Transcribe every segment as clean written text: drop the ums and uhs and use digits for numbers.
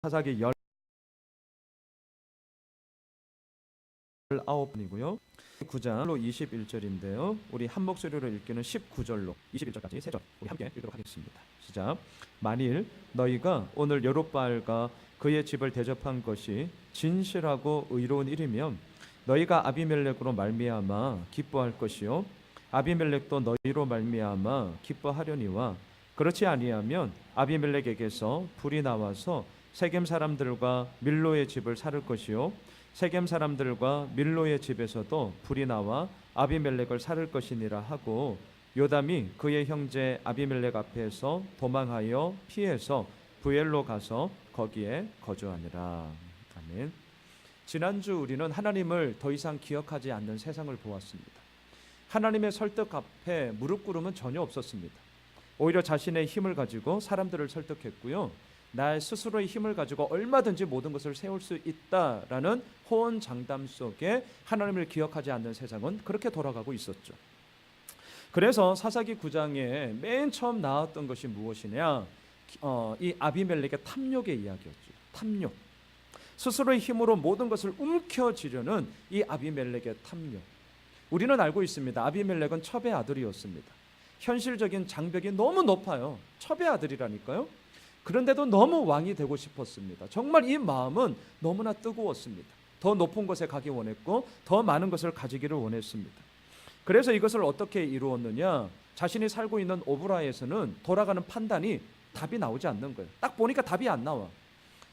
사사기 19번이고요. 9장로 21절인데요. 우리 한 목소리로 읽기는 19절로 21절까지 세 절 우리 함께 읽도록 하겠습니다. 시작. 만일 너희가 오늘 여롯바알과 그의 집을 대접한 것이 진실하고 의로운 일이면 너희가 아비멜렉으로 말미암아 기뻐할 것이요 아비멜렉도 너희로 말미암아 기뻐하려니와 그렇지 아니하면 아비멜렉에게서 불이 나와서 세겜 사람들과 밀로의 집을 살을 것이요 세겜 사람들과 밀로의 집에서도 불이 나와 아비멜렉을 살을 것이니라 하고 요담이 그의 형제 아비멜렉 앞에서 도망하여 피해서 부엘로 가서 거기에 거주하니라. 아멘. 지난주 우리는 하나님을 더 이상 기억하지 않는 세상을 보았습니다. 하나님의 설득 앞에 무릎 꿇음은 전혀 없었습니다. 오히려 자신의 힘을 가지고 사람들을 설득했고요. 나 스스로의 힘을 가지고 얼마든지 모든 것을 세울 수 있다라는 호언장담 속에 하나님을 기억하지 않는 세상은 그렇게 돌아가고 있었죠. 그래서 사사기 9장에 맨 처음 나왔던 것이 무엇이냐? 이 아비멜렉의 탐욕의 이야기였죠. 탐욕. 스스로의 힘으로 모든 것을 움켜쥐려는 이 아비멜렉의 탐욕. 우리는 알고 있습니다. 아비멜렉은 첩의 아들이었습니다. 현실적인 장벽이 너무 높아요. 첩의 아들이라니까요. 그런데도 너무 왕이 되고 싶었습니다. 정말 이 마음은 너무나 뜨거웠습니다. 더 높은 곳에 가기 원했고 더 많은 것을 가지기를 원했습니다. 그래서 이것을 어떻게 이루었느냐? 자신이 살고 있는 오브라에서는 돌아가는 판단이 답이 나오지 않는 거예요. 딱 보니까 답이 안 나와.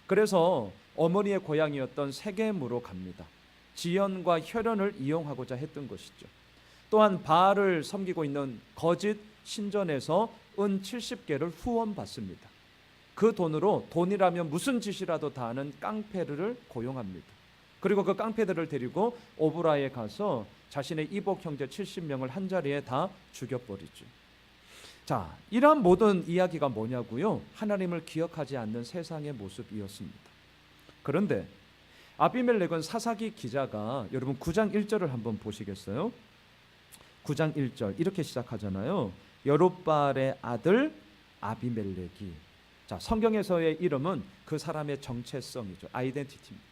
그래서 어머니의 고향이었던 세겜으로 갑니다. 지연과 혈연을 이용하고자 했던 것이죠. 또한 바알을 섬기고 있는 거짓 신전에서 은 70개를 후원받습니다. 그 돈으로 돈이라면 무슨 짓이라도 다 하는 깡패들을 고용합니다. 그리고 그 깡패들을 데리고 오브라에 가서 자신의 이복 형제 70명을 한자리에 다 죽여버리죠. 자, 이러한 모든 이야기가 뭐냐고요? 하나님을 기억하지 않는 세상의 모습이었습니다. 그런데 아비멜렉은 사사기 기자가 여러분 9장 1절을 한번 보시겠어요? 9장 1절 이렇게 시작하잖아요. 여롯바알의 아들 아비멜렉이. 자, 성경에서의 이름은 그 사람의 정체성이죠. 아이덴티티입니다.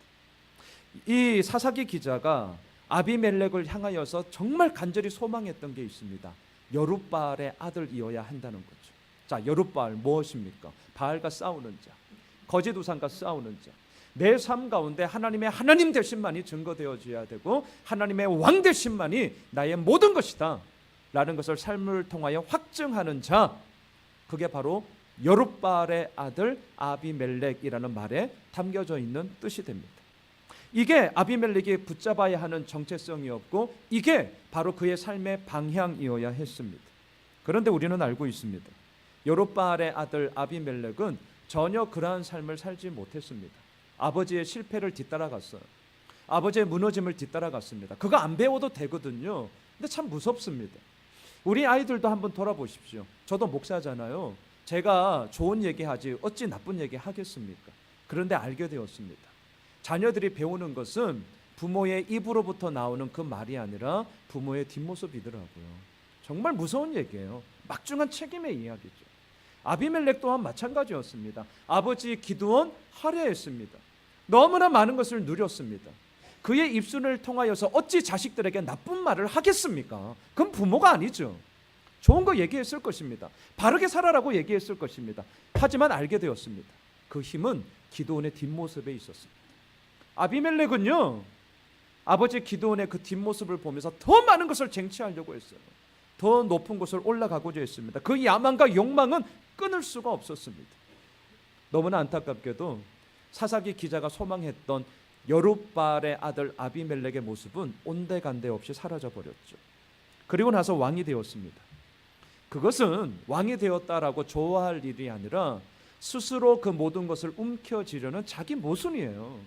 이 사사기 기자가 아비멜렉을 향하여서 정말 간절히 소망했던 게 있습니다. 여롯바알의 아들이어야 한다는 거죠. 자, 여롯바알 무엇입니까? 바알과 싸우는 자, 거짓 우상과 싸우는 자. 내 삶 가운데 하나님의 하나님 되심만이 증거되어져야 되고 하나님의 왕 되심만이 나의 모든 것이다 라는 것을 삶을 통하여 확증하는 자, 그게 바로 여롯바알의 아들 아비멜렉이라는 말에 담겨져 있는 뜻이 됩니다. 이게 아비멜렉이 붙잡아야 하는 정체성이었고 이게 바로 그의 삶의 방향이어야 했습니다. 그런데 우리는 알고 있습니다. 여롯바알의 아들 아비멜렉은 전혀 그러한 삶을 살지 못했습니다. 아버지의 실패를 뒤따라갔어요. 아버지의 무너짐을 뒤따라갔습니다. 그거 안 배워도 되거든요. 근데 참 무섭습니다. 우리 아이들도 한번 돌아보십시오. 저도 목사잖아요. 제가 좋은 얘기하지 어찌 나쁜 얘기 하겠습니까? 그런데 알게 되었습니다. 자녀들이 배우는 것은 부모의 입으로부터 나오는 그 말이 아니라 부모의 뒷모습이더라고요. 정말 무서운 얘기예요. 막중한 책임의 이야기죠. 아비멜렉 또한 마찬가지였습니다. 아버지 기드온 할애했습니다. 너무나 많은 것을 누렸습니다. 그의 입술을 통하여서 어찌 자식들에게 나쁜 말을 하겠습니까? 그건 부모가 아니죠. 좋은 거 얘기했을 것입니다. 바르게 살아라고 얘기했을 것입니다. 하지만 알게 되었습니다. 그 힘은 기드온의 뒷모습에 있었습니다. 아비멜렉은요, 아버지 기드온의 그 뒷모습을 보면서 더 많은 것을 쟁취하려고 했어요. 더 높은 곳을 올라가고자 했습니다. 그 야망과 욕망은 끊을 수가 없었습니다. 너무나 안타깝게도 사사기 기자가 소망했던 여롯바알의 아들 아비멜렉의 모습은 온데간데 없이 사라져 버렸죠. 그리고 나서 왕이 되었습니다. 그것은 왕이 되었다라고 좋아할 일이 아니라 스스로 그 모든 것을 움켜쥐려는 자기 모순이에요.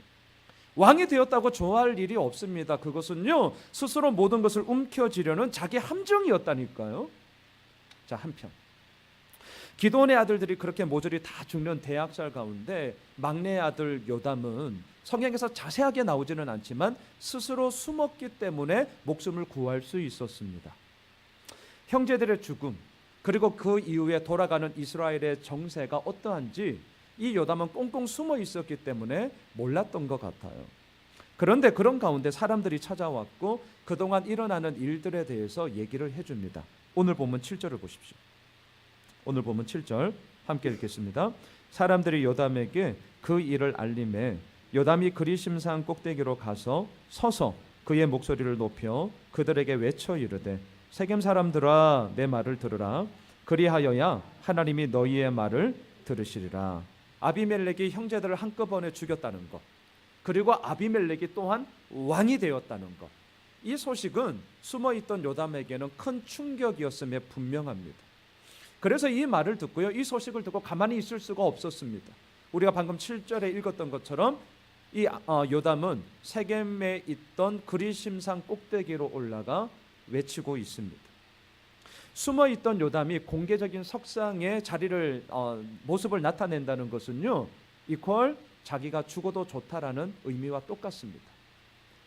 왕이 되었다고 좋아할 일이 없습니다. 그것은요, 스스로 모든 것을 움켜쥐려는 자기 함정이었다니까요. 자, 한편 기드온의 아들들이 그렇게 모조리 다 죽는 대학살 가운데 막내 아들 요담은 성경에서 자세하게 나오지는 않지만 스스로 숨었기 때문에 목숨을 구할 수 있었습니다. 형제들의 죽음, 그리고 그 이후에 돌아가는 이스라엘의 정세가 어떠한지 이 요담은 꽁꽁 숨어 있었기 때문에 몰랐던 것 같아요. 그런데 그런 가운데 사람들이 찾아왔고 그동안 일어나는 일들에 대해서 얘기를 해줍니다. 오늘 본문 7절을 보십시오. 오늘 본문 7절 함께 읽겠습니다. 사람들이 요담에게 그 일을 알림해 요담이 그리심산 꼭대기로 가서 서서 그의 목소리를 높여 그들에게 외쳐 이르되 세겜 사람들아 내 말을 들으라. 그리하여야 하나님이 너희의 말을 들으시리라. 아비멜렉이 형제들을 한꺼번에 죽였다는 것, 그리고 아비멜렉이 또한 왕이 되었다는 것, 이 소식은 숨어있던 요담에게는 큰 충격이었음에 분명합니다. 그래서 이 말을 듣고요, 이 소식을 듣고 가만히 있을 수가 없었습니다. 우리가 방금 7절에 읽었던 것처럼 이 요담은 세겜에 있던 그리심산 꼭대기로 올라가 외치고 있습니다. 숨어있던 요담이 공개적인 석상의 자리를 모습을 나타낸다는 것은요, 이퀄 자기가 죽어도 좋다라는 의미와 똑같습니다.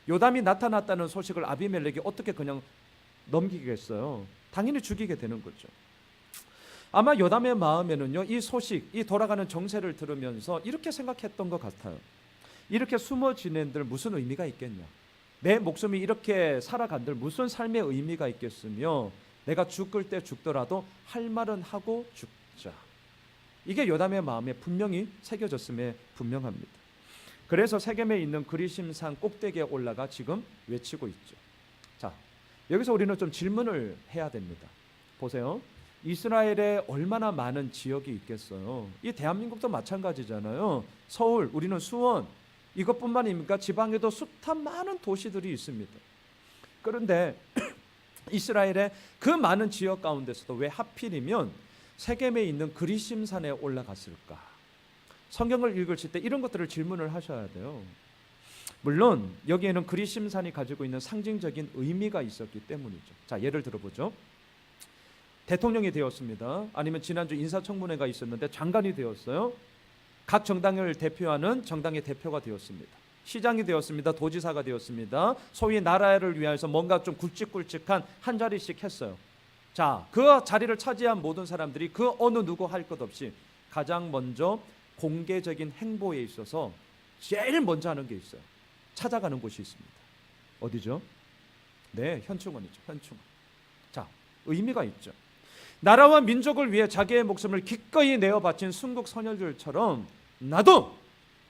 요담이 나타났다는 소식을 아비멜렉이 어떻게 그냥 넘기겠어요? 당연히 죽이게 되는 거죠. 아마 요담의 마음에는요, 이 소식, 이 돌아가는 정세를 들으면서 이렇게 생각했던 것 같아요. 이렇게 숨어 지낸들 무슨 의미가 있겠냐? 내 목숨이 이렇게 살아간들 무슨 삶의 의미가 있겠으며 내가 죽을 때 죽더라도 할 말은 하고 죽자. 이게 요담의 마음에 분명히 새겨졌음에 분명합니다. 그래서 세겜에 있는 그리심산 꼭대기에 올라가 지금 외치고 있죠. 자, 여기서 우리는 좀 질문을 해야 됩니다. 보세요. 이스라엘에 얼마나 많은 지역이 있겠어요? 이 대한민국도 마찬가지잖아요. 서울, 우리는 수원, 이것뿐만입니까? 지방에도 숱한 많은 도시들이 있습니다. 그런데 이스라엘의 그 많은 지역 가운데서도 왜 하필이면 세겜에 있는 그리심산에 올라갔을까? 성경을 읽으실 때 이런 것들을 질문을 하셔야 돼요. 물론 여기에는 그리심산이 가지고 있는 상징적인 의미가 있었기 때문이죠. 자, 예를 들어보죠. 대통령이 되었습니다. 아니면 지난주 인사청문회가 있었는데 장관이 되었어요. 각 정당을 대표하는 정당의 대표가 되었습니다. 시장이 되었습니다. 도지사가 되었습니다. 소위 나라를 위해서 뭔가 좀 굵직굵직한 한 자리씩 했어요. 자, 그 자리를 차지한 모든 사람들이 그 어느 누구 할 것 없이 가장 먼저 공개적인 행보에 있어서 제일 먼저 하는 게 있어요. 찾아가는 곳이 있습니다. 어디죠? 네, 현충원이죠. 현충원. 자, 의미가 있죠. 나라와 민족을 위해 자기의 목숨을 기꺼이 내어 바친 순국 선열들처럼 나도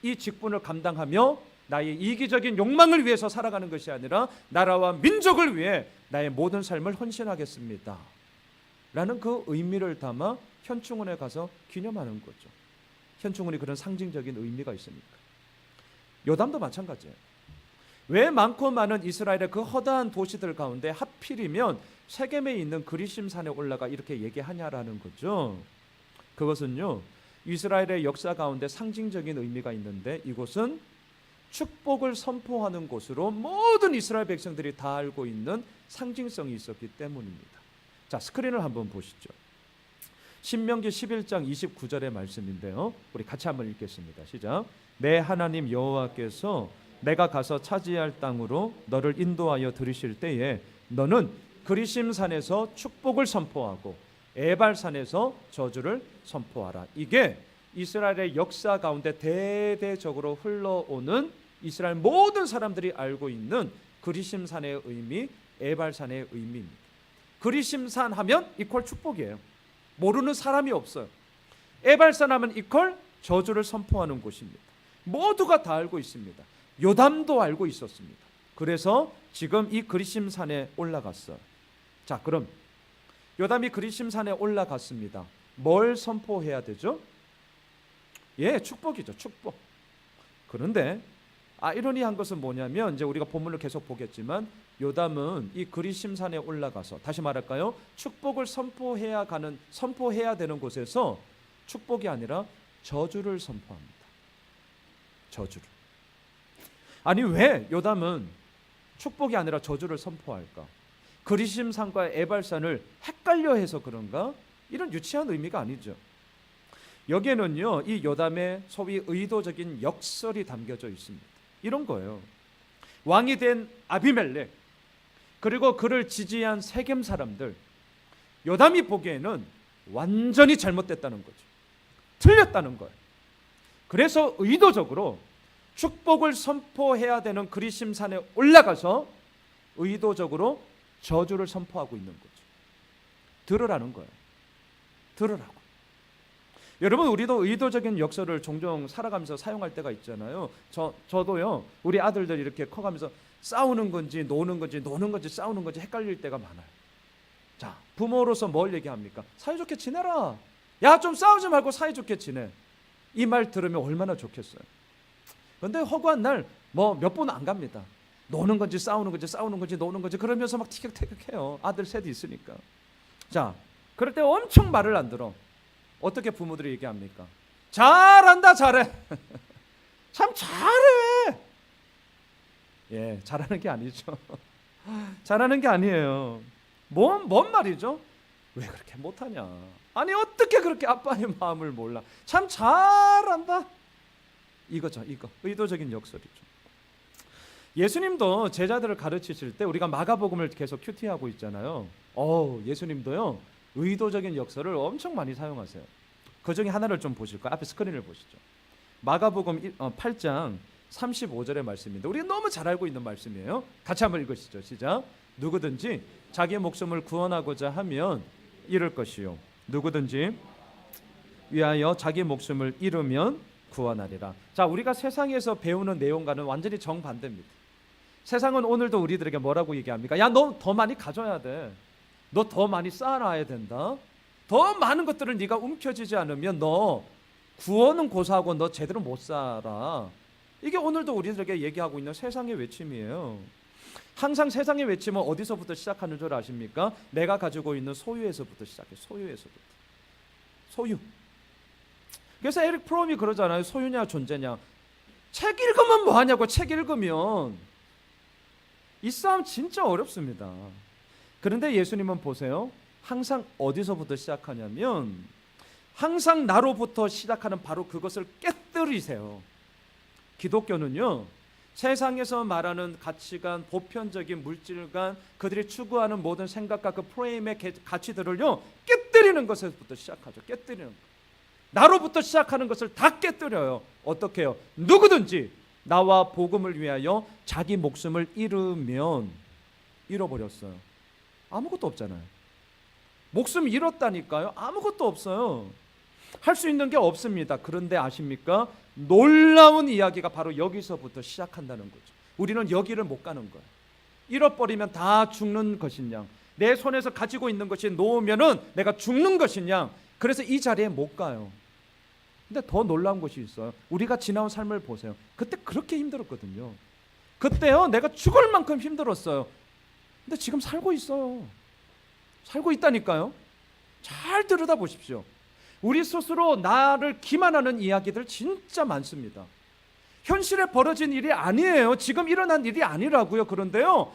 이 직분을 감당하며 나의 이기적인 욕망을 위해서 살아가는 것이 아니라 나라와 민족을 위해 나의 모든 삶을 헌신하겠습니다 라는 그 의미를 담아 현충원에 가서 기념하는 거죠. 현충원이 그런 상징적인 의미가 있으니까. 요담도 마찬가지예요. 왜 많고 많은 이스라엘의 그 허다한 도시들 가운데 하필이면 세겜에 있는 그리심산에 올라가 이렇게 얘기하냐라는 거죠. 그것은요, 이스라엘의 역사 가운데 상징적인 의미가 있는데 이곳은 축복을 선포하는 곳으로 모든 이스라엘 백성들이 다 알고 있는 상징성이 있었기 때문입니다. 자, 스크린을 한번 보시죠. 신명기 11장 29절의 말씀인데요, 우리 같이 한번 읽겠습니다. 시작. 내 하나님 여호와께서 내가 가서 차지할 땅으로 너를 인도하여 들이실 때에 너는 그리심산에서 축복을 선포하고 에발산에서 저주를 선포하라. 이게 이스라엘의 역사 가운데 대대적으로 흘러오는 이스라엘 모든 사람들이 알고 있는 그리심산의 의미, 에발산의 의미입니다. 그리심산 하면 이퀄 축복이에요. 모르는 사람이 없어요. 에발산 하면 이퀄 저주를 선포하는 곳입니다. 모두가 다 알고 있습니다. 요담도 알고 있었습니다. 그래서 지금 이 그리심산에 올라갔어요. 자, 그럼 요담이 그리심산에 올라갔습니다. 뭘 선포해야 되죠? 예, 축복이죠. 축복. 그런데 아이러니한 것은 뭐냐면 이제 우리가 본문을 계속 보겠지만 요담은 이 그리심산에 올라가서 다시 말할까요? 축복을 선포해야 되는 곳에서 축복이 아니라 저주를 선포합니다. 저주를. 아니 왜 요담은 축복이 아니라 저주를 선포할까? 그리심산과 에발산을 헷갈려 해서 그런가? 이런 유치한 의미가 아니죠. 여기에는요, 이 요담의 소위 의도적인 역설이 담겨져 있습니다. 이런 거예요. 왕이 된 아비멜렉, 그리고 그를 지지한 세겜 사람들, 요담이 보기에는 완전히 잘못됐다는 거죠. 틀렸다는 거예요. 그래서 의도적으로 축복을 선포해야 되는 그리심산에 올라가서 의도적으로 저주를 선포하고 있는 거죠. 들으라는 거예요. 들으라고. 여러분, 우리도 의도적인 역설을 종종 살아가면서 사용할 때가 있잖아요. 저도요, 우리 아들들이 이렇게 커가면서 싸우는 건지 노는 건지 싸우는 건지 헷갈릴 때가 많아요. 자, 부모로서 뭘 얘기합니까? 사이좋게 지내라. 야, 좀 싸우지 말고 사이좋게 지내. 이 말 들으면 얼마나 좋겠어요. 그런데 허구한 날 뭐 몇 분 안 갑니다. 노는 건지 싸우는 건지 노는 건지 그러면서 막 티격태격해요. 아들 셋이 있으니까. 자, 그럴 때 엄청 말을 안 들어. 어떻게 부모들이 얘기합니까? 잘한다, 잘해. 참 잘해. 예, 잘하는 게 아니죠. 잘하는 게 아니에요. 뭔 말이죠? 왜 그렇게 못하냐? 아니, 어떻게 그렇게 아빠의 마음을 몰라? 참 잘한다. 이거죠, 이거. 의도적인 역설이죠. 예수님도 제자들을 가르치실 때 우리가 마가복음을 계속 큐티하고 있잖아요. 예수님도요, 의도적인 역설을 엄청 많이 사용하세요. 그 중에 하나를 좀 보실까요? 앞에 스크린을 보시죠. 마가복음 8장 35절의 말씀인데 우리가 너무 잘 알고 있는 말씀이에요. 같이 한번 읽으시죠. 시작. 누구든지 자기의 목숨을 구원하고자 하면 잃을 것이요, 누구든지 위하여 자기 목숨을 잃으면 구원하리라. 자, 우리가 세상에서 배우는 내용과는 완전히 정반대입니다. 세상은 오늘도 우리들에게 뭐라고 얘기합니까? 야, 너 더 많이 가져야 돼. 너 더 많이 쌓아놔야 된다. 더 많은 것들을 네가 움켜쥐지 않으면 너 구원은 고사하고 너 제대로 못 살아. 이게 오늘도 우리들에게 얘기하고 있는 세상의 외침이에요. 항상 세상의 외침은 어디서부터 시작하는 줄 아십니까? 내가 가지고 있는 소유에서부터 시작해. 소유에서부터. 소유. 그래서 에릭 프롬이 그러잖아요. 소유냐 존재냐. 책 읽으면 뭐하냐고. 책 읽으면. 이 싸움 진짜 어렵습니다. 그런데 예수님은 보세요. 항상 어디서부터 시작하냐면 항상 나로부터 시작하는 바로 그것을 깨뜨리세요. 기독교는요, 세상에서 말하는 가치관, 보편적인 물질관, 그들이 추구하는 모든 생각과 그 프레임의 가치들을요 깨뜨리는 것에서부터 시작하죠. 깨뜨리는 것. 나로부터 시작하는 것을 다 깨뜨려요. 어떻게 해요? 누구든지 나와 복음을 위하여 자기 목숨을 잃으면, 잃어버렸어요. 아무것도 없잖아요. 목숨 잃었다니까요. 아무것도 없어요. 할 수 있는 게 없습니다. 그런데 아십니까? 놀라운 이야기가 바로 여기서부터 시작한다는 거죠. 우리는 여기를 못 가는 거예요. 잃어버리면 다 죽는 것이냐, 내 손에서 가지고 있는 것이 놓으면은 내가 죽는 것이냐, 그래서 이 자리에 못 가요. 근데 더 놀라운 것이 있어요. 우리가 지나온 삶을 보세요. 그때 그렇게 힘들었거든요. 그때요 내가 죽을 만큼 힘들었어요. 근데 지금 살고 있어요. 살고 있다니까요. 잘 들여다보십시오. 우리 스스로 나를 기만하는 이야기들 진짜 많습니다. 현실에 벌어진 일이 아니에요. 지금 일어난 일이 아니라고요. 그런데요,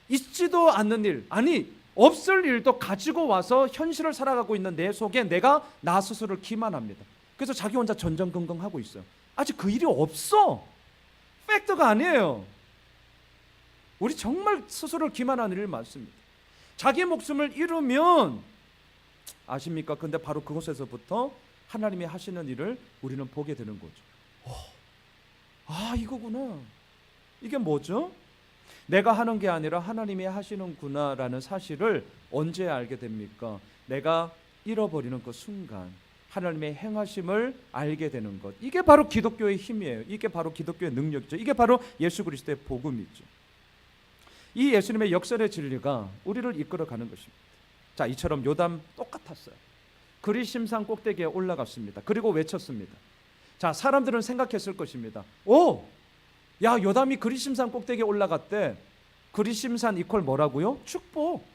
있지도 않는 일, 아니 없을 일도 가지고 와서 현실을 살아가고 있는 내 속에 내가 나 스스로를 기만합니다. 그래서 자기 혼자 전전긍긍하고 있어요. 아직 그 일이 없어. 팩트가 아니에요. 우리 정말 스스로를 기만하는 일 많습니다. 자기 목숨을 잃으면, 아십니까? 근데 바로 그곳에서부터 하나님이 하시는 일을 우리는 보게 되는 거죠. 이거구나. 이게 뭐죠? 내가 하는 게 아니라 하나님이 하시는구나라는 사실을 언제 알게 됩니까? 내가 잃어버리는 그 순간 하나님의 행하심을 알게 되는 것. 이게 바로 기독교의 힘이에요. 이게 바로 기독교의 능력이죠. 이게 바로 예수 그리스도의 복음이죠. 이 예수님의 역설의 진리가 우리를 이끌어가는 것입니다. 자, 이처럼 요담 똑같았어요. 그리심산 꼭대기에 올라갔습니다. 그리고 외쳤습니다. 자, 사람들은 생각했을 것입니다. 야, 요담이 그리심산 꼭대기에 올라갔대. 그리심산 이퀄 뭐라고요? 축복.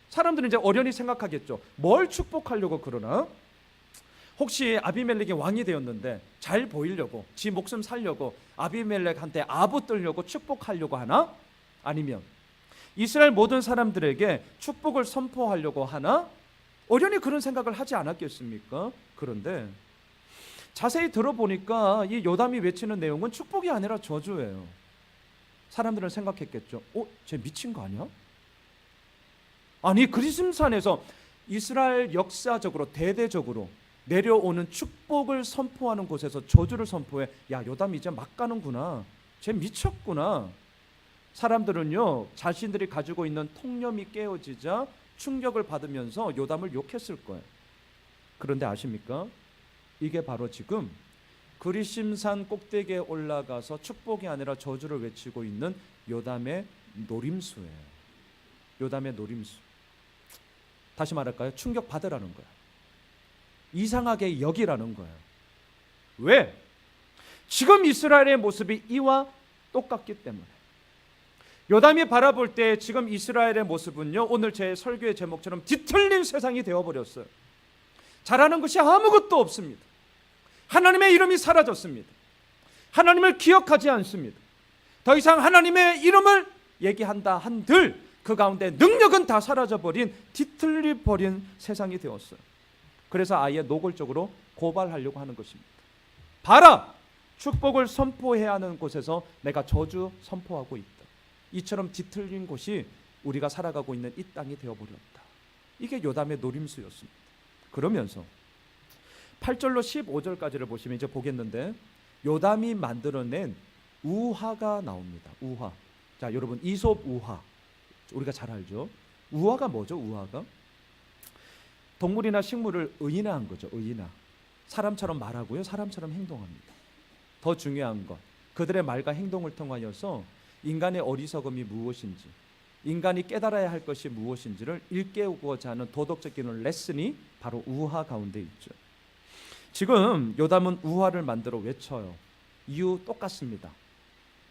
사람들은 이제 어련히 생각하겠죠. 뭘 축복하려고 그러나? 혹시 아비멜렉이 왕이 되었는데 잘 보이려고, 지 목숨 살려고 아비멜렉한테 아부들려고 축복하려고 하나? 아니면 이스라엘 모든 사람들에게 축복을 선포하려고 하나? 어련히 그런 생각을 하지 않았겠습니까? 그런데 자세히 들어보니까 이 요담이 외치는 내용은 축복이 아니라 저주예요. 사람들은 생각했겠죠. 쟤 미친 거 아니야? 아니, 그리심산에서 이스라엘 역사적으로 대대적으로 내려오는 축복을 선포하는 곳에서 저주를 선포해. 야, 요담 이제 막 가는구나, 쟤 미쳤구나. 사람들은요, 자신들이 가지고 있는 통념이 깨어지자 충격을 받으면서 요담을 욕했을 거예요. 그런데 아십니까? 이게 바로 지금 그리심산 꼭대기에 올라가서 축복이 아니라 저주를 외치고 있는 요담의 노림수예요. 요담의 노림수. 다시 말할까요? 충격 받으라는 거예요. 이상하게 여기라는 거예요. 왜? 지금 이스라엘의 모습이 이와 똑같기 때문에. 요담이 바라볼 때 지금 이스라엘의 모습은요, 오늘 제 설교의 제목처럼 뒤틀린 세상이 되어버렸어요. 잘하는 것이 아무것도 없습니다. 하나님의 이름이 사라졌습니다. 하나님을 기억하지 않습니다. 더 이상 하나님의 이름을 얘기한다 한들 그 가운데 능력은 다 사라져버린, 뒤틀려버린 세상이 되었어요. 그래서 아예 노골적으로 고발하려고 하는 것입니다. 봐라! 축복을 선포해야 하는 곳에서 내가 저주 선포하고 있다. 이처럼 뒤틀린 곳이 우리가 살아가고 있는 이 땅이 되어버렸다. 이게 요담의 노림수였습니다. 그러면서 8절로 15절까지를 보시면 이제 보겠는데, 요담이 만들어낸 우화가 나옵니다. 우화. 자, 여러분, 이솝 우화 우리가 잘 알죠? 우화가 뭐죠? 우화가 동물이나 식물을 의인화한 거죠. 의인화. 사람처럼 말하고요, 사람처럼 행동합니다. 더 중요한 것, 그들의 말과 행동을 통하여서 인간의 어리석음이 무엇인지, 인간이 깨달아야 할 것이 무엇인지를 일깨우고자 하는 도덕적인 레슨이 바로 우화 가운데 있죠. 지금 요담은 우화를 만들어 외쳐요. 이유 똑같습니다.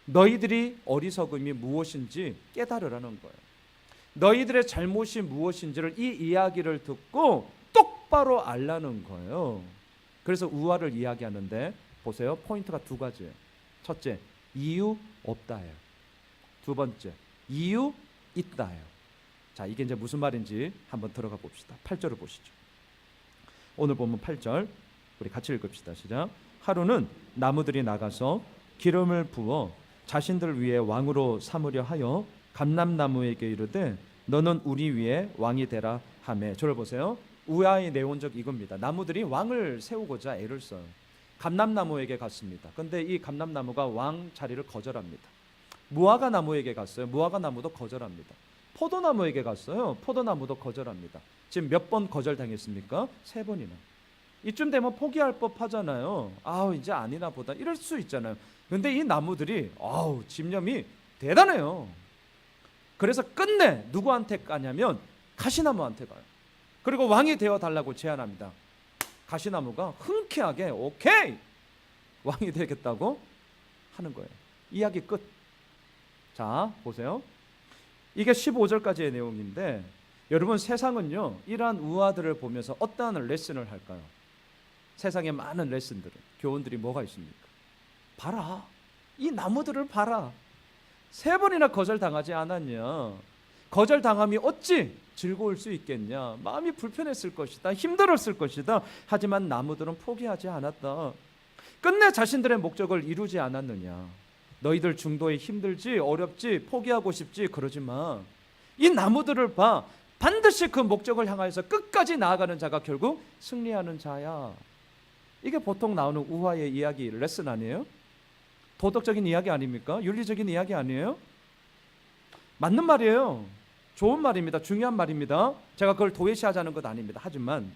너희들이 어리석음이 무엇인지 깨달으라는 거예요. 너희들의 잘못이 무엇인지를 이 이야기를 듣고 똑바로 알라는 거예요. 그래서 우화를 이야기하는데 보세요. 포인트가 두 가지예요. 첫째, 이유 없다예요. 두 번째, 이유 있다예요. 자, 이게 이제 무슨 말인지 한번 들어가 봅시다. 8절을 보시죠. 오늘 보면 8절 우리 같이 읽읍시다. 시작. 하루는 나무들이 나가서 기름을 부어 자신들 위에 왕으로 삼으려 하여 감람나무에게 이르되 너는 우리 위에 왕이 되라 하매. 저를 보세요. 우화의 내용적 이겁니다. 나무들이 왕을 세우고자 애를 써요. 감람나무에게 갔습니다. 근데 이 감람나무가 왕 자리를 거절합니다. 무화과 나무에게 갔어요. 무화과 나무도 거절합니다. 포도나무에게 갔어요. 포도나무도 거절합니다. 지금 몇 번 거절당했습니까? 3번이나. 이쯤 되면 포기할 법 하잖아요. 아우, 이제 아니나 보다 이럴 수 있잖아요. 근데 이 나무들이 집념이 대단해요. 그래서 끝내 누구한테 가냐면 가시나무한테 가요. 그리고 왕이 되어달라고 제안합니다. 가시나무가 흔쾌하게 오케이! 왕이 되겠다고 하는 거예요. 이야기 끝. 자, 보세요. 이게 15절까지의 내용인데, 여러분, 세상은요 이러한 우화들을 보면서 어떠한 레슨을 할까요? 세상에 많은 레슨들은, 교훈들이 뭐가 있습니까? 봐라, 이 나무들을 봐라. 3번이나 거절당하지 않았냐? 거절당함이 어찌 즐거울 수 있겠냐? 마음이 불편했을 것이다, 힘들었을 것이다. 하지만 나무들은 포기하지 않았다. 끝내 자신들의 목적을 이루지 않았느냐? 너희들 중도에 힘들지, 어렵지, 포기하고 싶지, 그러지 마. 이 나무들을 봐. 반드시 그 목적을 향하여서 끝까지 나아가는 자가 결국 승리하는 자야. 이게 보통 나오는 우화의 이야기, 레슨 아니에요? 도덕적인 이야기 아닙니까? 윤리적인 이야기 아니에요? 맞는 말이에요. 좋은 말입니다. 중요한 말입니다. 제가 그걸 도외시하자는 것 아닙니다. 하지만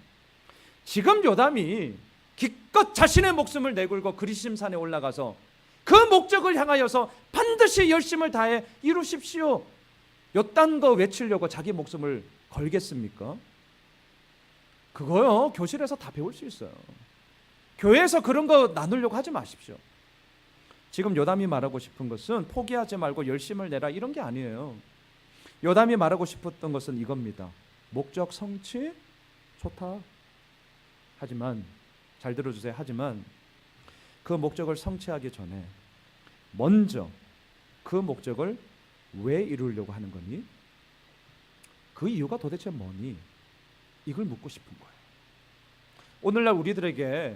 지금 요담이 기껏 자신의 목숨을 내걸고 그리심산에 올라가서 그 목적을 향하여서 반드시 열심을 다해 이루십시오, 요딴 거 외치려고 자기 목숨을 걸겠습니까? 그거요, 교실에서 다 배울 수 있어요. 교회에서 그런 거 나누려고 하지 마십시오. 지금 요담이 말하고 싶은 것은 포기하지 말고 열심을 내라, 이런 게 아니에요. 요담이 말하고 싶었던 것은 이겁니다. 목적 성취 좋다. 하지만 잘 들어주세요. 하지만 그 목적을 성취하기 전에 먼저 그 목적을 왜 이루려고 하는 거니? 그 이유가 도대체 뭐니? 이걸 묻고 싶은 거예요. 오늘날 우리들에게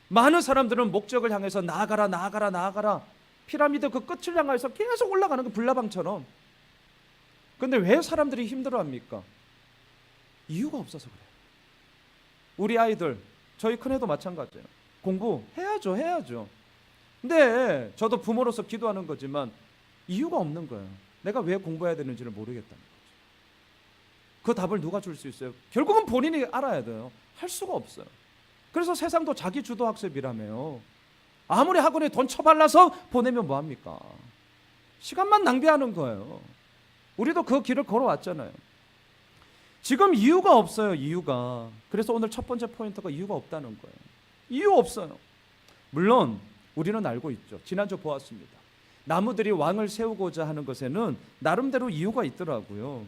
많은 사람들은 목적을 향해서 나아가라, 나아가라, 나아가라, 피라미드 그 끝을 향해서 계속 올라가는 그 불나방처럼. 근데 왜 사람들이 힘들어합니까? 이유가 없어서 그래요. 우리 아이들 저희 큰애도 마찬가지예요. 공부해야죠, 해야죠. 근데 저도 부모로서 기도하는 거지만 이유가 없는 거예요. 내가 왜 공부해야 되는지를 모르겠다는 거죠. 그 답을 누가 줄 수 있어요? 결국은 본인이 알아야 돼요. 할 수가 없어요. 그래서 세상도 자기 주도 학습이라며요. 아무리 학원에 돈 처발라서 보내면 뭐합니까? 시간만 낭비하는 거예요. 우리도 그 길을 걸어왔잖아요. 지금 이유가 없어요. 이유가. 그래서 오늘 첫 번째 포인트가 이유가 없다는 거예요. 이유 없어요. 물론 우리는 알고 있죠. 지난주 보았습니다. 나무들이 왕을 세우고자 하는 것에는 나름대로 이유가 있더라고요.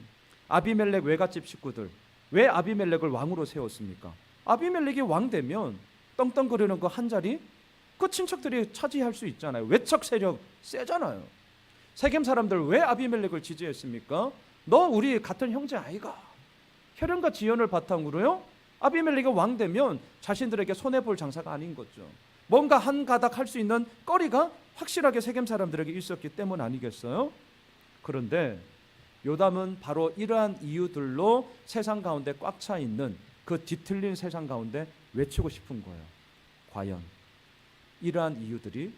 아비멜렉 외갓집 식구들, 왜 아비멜렉을 왕으로 세웠습니까? 아비멜렉이 왕 되면 떵떵거리는 그 한 자리, 그 친척들이 차지할 수 있잖아요. 외척 세력 세잖아요. 세겜 사람들 왜 아비멜렉을 지지했습니까? 너 우리 같은 형제 아이가. 혈연과 지연을 바탕으로요, 아비멜렉이 왕 되면 자신들에게 손해볼 장사가 아닌 거죠. 뭔가 한 가닥 할 수 있는 거리가 확실하게 세겜 사람들에게 있었기 때문 아니겠어요? 그런데 요담은 바로 이러한 이유들로 세상 가운데 꽉 차 있는 그 뒤틀린 세상 가운데 외치고 싶은 거예요. 과연 이러한 이유들이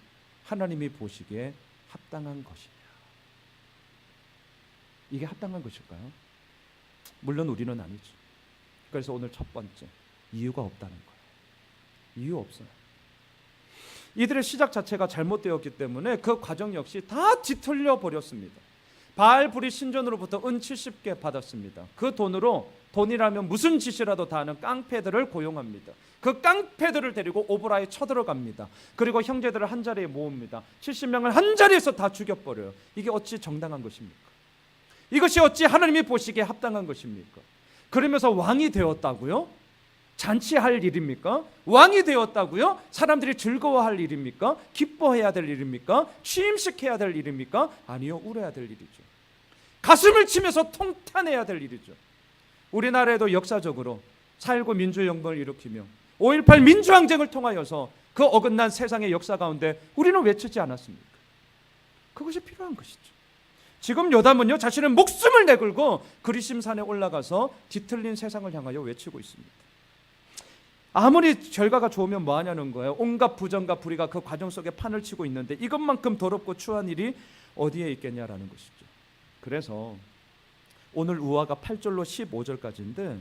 하나님이 보시기에 합당한 것이냐? 이게 합당한 것일까요? 물론 우리는 아니죠. 그래서 오늘 첫 번째, 이유가 없다는 거예요. 이유 없어요. 이들의 시작 자체가 잘못되었기 때문에 그 과정 역시 다 뒤틀려 버렸습니다. 바알불이 신전으로부터 은 70개 받았습니다. 그 돈으로, 돈이라면 무슨 짓이라도 다 하는 깡패들을 고용합니다. 그 깡패들을 데리고 오브라에 쳐들어갑니다. 그리고 형제들을 한 자리에 모읍니다. 70명을 한 자리에서 다 죽여버려요. 이게 어찌 정당한 것입니까? 이것이 어찌 하나님이 보시기에 합당한 것입니까? 그러면서 왕이 되었다고요? 잔치할 일입니까? 왕이 되었다고요? 사람들이 즐거워할 일입니까? 기뻐해야 될 일입니까? 취임식해야 될 일입니까? 아니요, 울어야 될 일이죠. 가슴을 치면서 통탄해야 될 일이죠. 우리나라에도 역사적으로 4.19 민주혁명을 일으키며 5.18 민주항쟁을 통하여서 그 어긋난 세상의 역사 가운데 우리는 외치지 않았습니까? 그것이 필요한 것이죠. 지금 요담은요, 자신의 목숨을 내걸고 그리심산에 올라가서 뒤틀린 세상을 향하여 외치고 있습니다. 아무리 결과가 좋으면 뭐하냐는 거예요. 온갖 부정과 불의가 그 과정 속에 판을 치고 있는데 이것만큼 더럽고 추한 일이 어디에 있겠냐라는 것이죠. 그래서 오늘 우화가 8절로 15절까지인데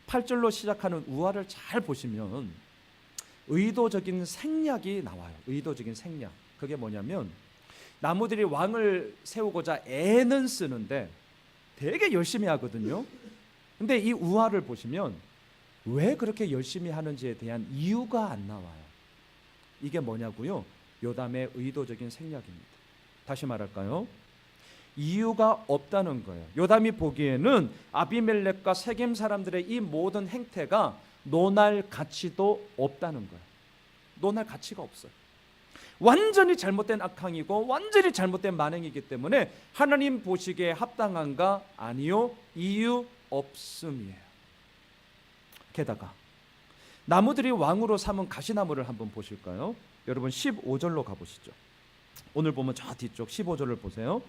8절로 시작하는 우화를 잘 보시면 의도적인 생략이 나와요. 의도적인 생략. 그게 뭐냐면 나무들이 왕을 세우고자 애는 쓰는데 되게 열심히 하거든요. 근데 이 우화를 보시면 왜 그렇게 열심히 하는지에 대한 이유가 안 나와요. 이게 뭐냐고요? 요담의 의도적인 생략입니다. 다시 말할까요? 이유가 없다는 거예요. 요담이 보기에는 아비멜렉과 세겜 사람들의 이 모든 행태가 논할 가치도 없다는 거예요. 논할 가치가 없어요. 완전히 잘못된 악행이고 완전히 잘못된 만행이기 때문에 하나님 보시기에 합당한가? 아니요, 이유 없음이에요. 게다가 나무들이 왕으로 삼은 가시나무를 한번 보실까요? 여러분 15절로 가보시죠. 오늘 보면 저 뒤쪽 15절을 보세요.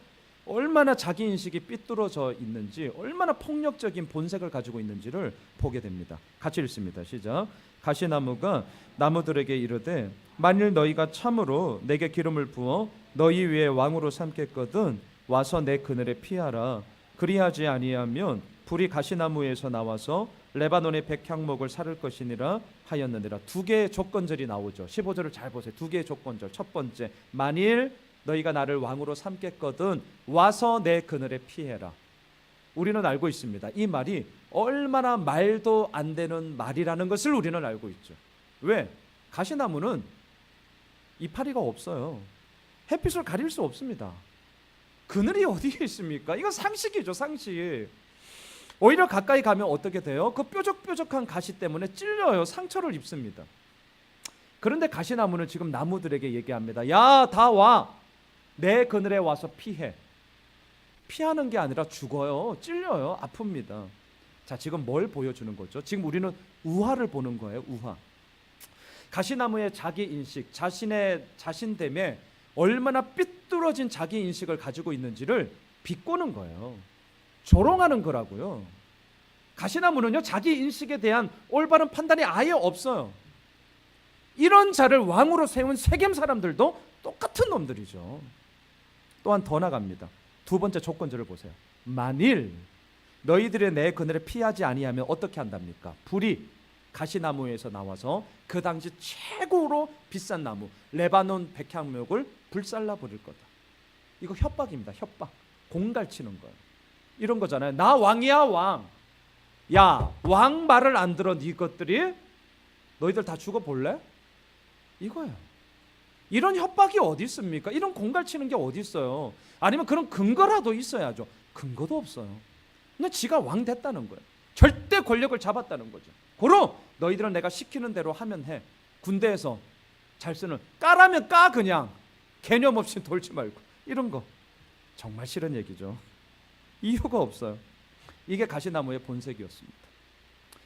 얼마나 자기인식이 삐뚤어져 있는지, 얼마나 폭력적인 본색을 가지고 있는지를 보게 됩니다. 같이 읽습니다. 시작. 가시나무가 나무들에게 이르되 만일 너희가 참으로 내게 기름을 부어 너희 위에 왕으로 삼겠거든 와서 내 그늘에 피하라. 그리하지 아니하면 불이 가시나무에서 나와서 레바논의 백향목을 사를 것이니라 하였느니라. 두 개의 조건절이 나오죠. 15절을 잘 보세요. 두 개의 조건절. 첫 번째, 만일 너희가 나를 왕으로 삼겠거든 와서 내 그늘에 피해라. 우리는 알고 있습니다. 이 말이 얼마나 말도 안 되는 말이라는 것을 우리는 알고 있죠. 왜? 가시나무는 이파리가 없어요. 햇빛을 가릴 수 없습니다. 그늘이 어디에 있습니까? 이건 상식이죠, 상식. 오히려 가까이 가면 어떻게 돼요? 그 뾰족뾰족한 가시 때문에 찔려요. 상처를 입습니다. 그런데 가시나무는 지금 나무들에게 얘기합니다. 야, 다 와. 내 그늘에 와서 피해. 피하는 게 아니라 죽어요. 찔려요. 아픕니다. 자, 지금 뭘 보여주는 거죠? 지금 우리는 우화를 보는 거예요. 우화. 가시나무의 자기인식, 자신됨에 얼마나 삐뚤어진 자기인식을 가지고 있는지를 비꼬는 거예요. 조롱하는 거라고요. 가시나무는요, 자기 인식에 대한 올바른 판단이 아예 없어요. 이런 자를 왕으로 세운 세겜 사람들도 똑같은 놈들이죠. 또한 더 나갑니다. 두 번째 조건절을 보세요. 만일 너희들의 내 그늘에 피하지 아니하면 어떻게 한답니까? 불이 가시나무에서 나와서 그 당시 최고로 비싼 나무 레바논 백향목을 불살라 버릴 거다. 이거 협박입니다. 협박. 공갈치는 거예요. 이런 거잖아요. 나 왕이야 왕. 야, 왕 말을 안 들어 이것들이? 너희들 다 죽어볼래? 이거예요. 이런 협박이 어디 있습니까? 이런 공갈치는 게 어디 있어요? 아니면 그런 근거라도 있어야죠. 근거도 없어요. 그냥 지가 왕 됐다는 거예요. 절대 권력을 잡았다는 거죠. 고로 너희들은 내가 시키는 대로 하면 해. 군대에서 잘 쓰는 까라면 까, 그냥 개념 없이 돌지 말고. 이런 거 정말 싫은 얘기죠. 이유가 없어요. 이게 가시나무의 본색이었습니다.